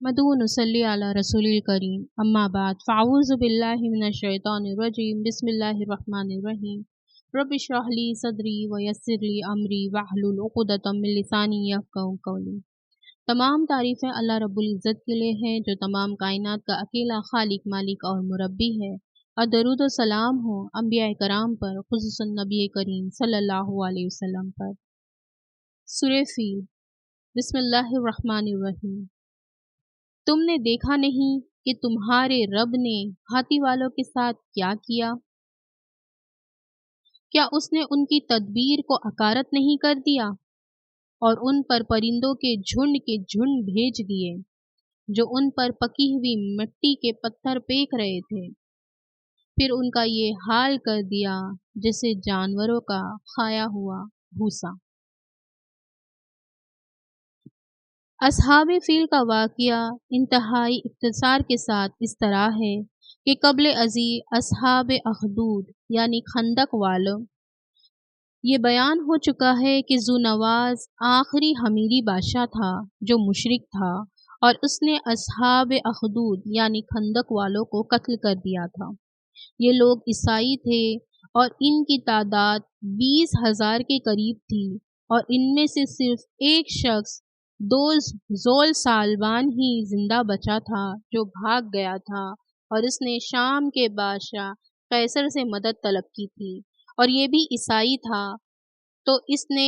मदू नसल्ली अला रसूलिल करीम अम्मा बाद फ़ाऊज़ु बिल्लाहि मिनश शैतानिर रजीम बिस्मिल्लाहिर रहमानिर रहीम रब्बि इश्रह ली सदरी व यस्सिर ली अमरी वहलुल उक़दतम मिन लिसानी यफ़क़हू क़ौली। तमाम तारीफ़ें अल्लाह रब्बुल इज़्ज़त के लिए हैं जो तमाम कायनात का अकेला खालिक मालिक और मुरब्बी है, और दरूद व सलाम हो अंबिया कराम पर, खुसूसन नबी करीम सल्लल्लाहु अलैहि वसल्लम पर। सूरह फील। बिस्मिल्लाहिर रहमानिर रहीम। तुमने देखा नहीं कि तुम्हारे रब ने हाथी वालों के साथ क्या किया? क्या उसने उनकी तदबीर को अकारत नहीं कर दिया और उन पर परिंदों के झुंड भेज दिए जो उन पर पकी हुई मिट्टी के पत्थर फेंक रहे थे। फिर उनका ये हाल कर दिया जैसे जानवरों का खाया हुआ भूसा। असहाबे फील का वाक़या इंतहाई इख्तिसार के साथ इस तरह है कि क़ब्ल अज़ी असहाबे अखदूद यानी खंदक वालों ये बयान हो चुका है कि ज़ुनवाज़ आखिरी हमीरी बादशाह था जो मुशरिक था, और उसने असहाबे अखदूद यानी खंदक वालों को कत्ल कर दिया था। ये लोग ईसाई थे और इनकी तादाद 20,000 के करीब थी, और इनमें से सिर्फ एक शख्स दो ज़ोल सालबान ही जिंदा बचा था जो भाग गया था, और इसने शाम के बादशाह कैसर से मदद तलब की थी, और ये भी ईसाई था। तो इसने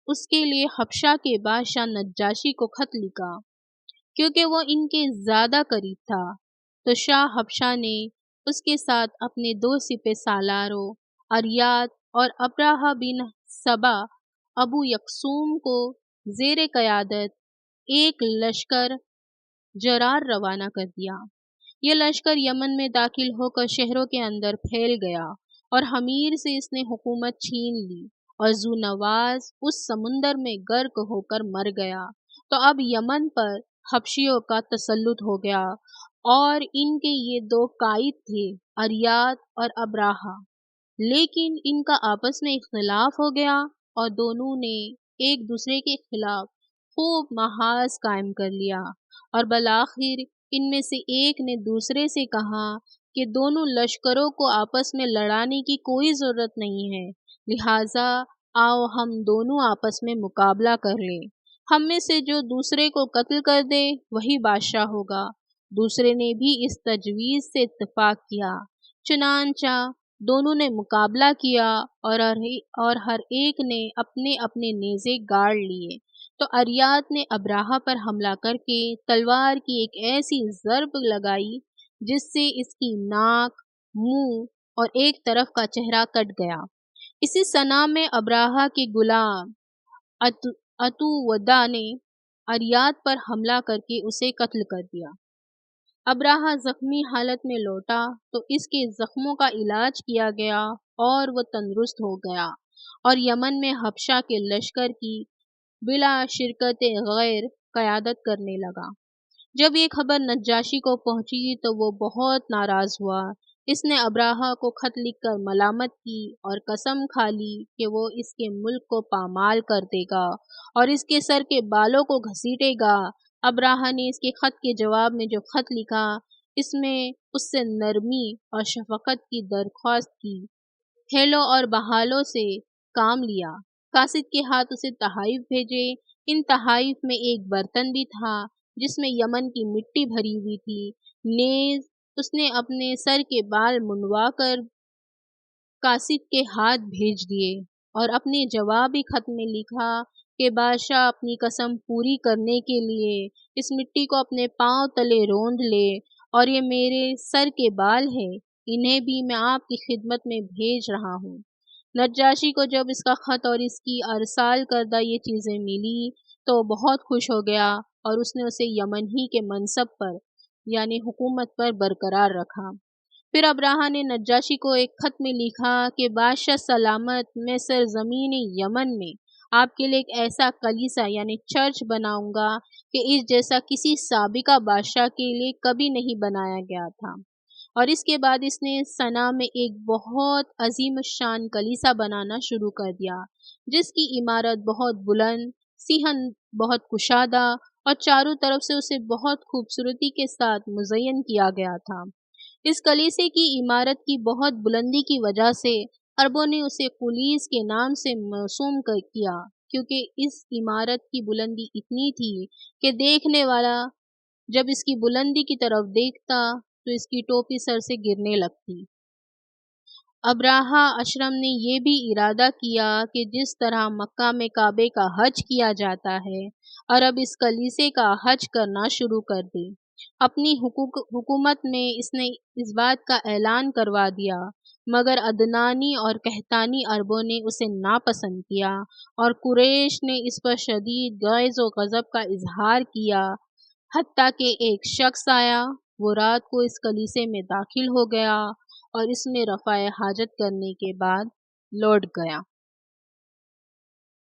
उसके लिए हबशा के बादशाह नज्जाशी को खत लिखा क्योंकि वो इनके ज़्यादा करीब था। तो शाह हबशा ने उसके साथ अपने 2 सिपह सालारों अरियात और अब्राहा बिन सबा अबू यकसूम को ज़ेर क़यादत एक लश्कर जरार रवाना कर दिया। ये लश्कर यमन में दाखिल होकर शहरों के अंदर फैल गया और हमीर से इसने हुकूमत छीन ली, और ज़ुनवाज़ उस समुंदर में गर्क होकर मर गया। तो अब यमन पर हबशियों का तसल्लुत हो गया, और इनके ये 2 कायद थे, अरियात और अब्राहा। लेकिन इनका आपस में इख्तिलाफ हो गया और दोनों ने एक दूसरे के खिलाफ खूब महाज कायम कर लिया, और बलाखिर इनमें से एक ने दूसरे से कहा कि दोनों लश्करों को आपस में लड़ाने की कोई ज़रूरत नहीं है, लिहाजा आओ हम दोनों आपस में मुकाबला कर लें। हम में से जो दूसरे को कत्ल कर दे वही बादशाह होगा। दूसरे ने भी इस तजवीज़ से इत्तेफाक किया। चुनांचा दोनों ने मुकाबला किया और हर एक ने अपने अपने नेज़े गाड़ लिए। तो अरियात ने अब्राहा पर हमला करके तलवार की एक ऐसी ज़रब लगाई जिससे इसकी नाक, मुंह और एक तरफ का चेहरा कट गया। इसी सना में अब्राहा के गुलाम अतुवदा ने अरियात पर हमला करके उसे कत्ल कर दिया। अब्राहा जख्मी हालत में लौटा तो इसके जख्मों का इलाज किया गया और वह तंदुरुस्त हो गया, और यमन में हबशा के लश्कर की बिला शिरकत गैर क़यादत करने लगा। जब ये खबर नज्जाशी को पहुंची तो वो बहुत नाराज़ हुआ। इसने अब्राहा को खत लिखकर मलामत की और कसम खा ली कि वो इसके मुल्क को पामाल कर देगा और इसके सर के बालों को घसीटेगा। अब्राहा ने इसके खत के जवाब में जो खत लिखा, इसमें उससे नरमी और शफकत की दरख्वास्त की। हेलो और बहालों से काम लिया। कासिद के हाथ उसे तहाइफ भेजे। इन तहाइफ में एक बर्तन भी था जिसमें यमन की मिट्टी भरी हुई थी। नेज़ उसने अपने सर के बाल मुंडवा कर कासिद के हाथ भेज दिए और अपने जवाबी खत में लिखा कि बादशाह अपनी कसम पूरी करने के लिए इस मिट्टी को अपने पांव तले रोंद ले, और ये मेरे सर के बाल हैं, इन्हें भी मैं आपकी खिदमत में भेज रहा हूँ। नज्जाशी को जब इसका खत और इसकी अरसाल करदा ये चीज़ें मिली तो बहुत खुश हो गया, और उसने उसे यमन ही के मनसब पर यानी हुकूमत पर बरकरार रखा। फिर अब्राहा ने नज्जाशी को एक खत में लिखा कि बादशाह सलामत, मैं सरज़मीन यमन में आपके लिए एक ऐसा कलीसा यानी चर्च बनाऊंगा कि इस जैसा किसी साबिका बादशाह के लिए कभी नहीं बनाया गया था। और इसके बाद इसने सना में एक बहुत अजीम शान कलीसा बनाना शुरू कर दिया जिसकी इमारत बहुत बुलंद, सिहन बहुत कुशादा اور چاروں طرف سے اسے بہت خوبصورتی کے ساتھ مزین کیا گیا تھا۔ اس کلیسے کی عمارت کی بہت بلندی کی وجہ سے عربوں نے اسے قلیس کے نام سے موسوم کیا، کیونکہ اس عمارت کی بلندی اتنی تھی کہ دیکھنے والا جب اس کی بلندی کی طرف دیکھتا تو اس کی ٹوپی سر سے گرنے لگتی۔ ابراہہ اشرم نے یہ بھی ارادہ کیا کہ جس طرح مکہ میں کعبے کا حج کیا جاتا ہے، عرب اس کلیسے کا حج کرنا شروع کر دے۔ اپنی حکومت میں اس نے اس بات کا اعلان کروا دیا، مگر عدنانی اور قحطانی عربوں نے اسے ناپسند کیا اور قریش نے اس پر شدید غیظ و غضب کا اظہار کیا، حتیٰ کہ ایک شخص آیا، وہ رات کو اس کلیسے میں داخل ہو گیا اور اس میں رفع حاجت کرنے کے بعد لوٹ گیا۔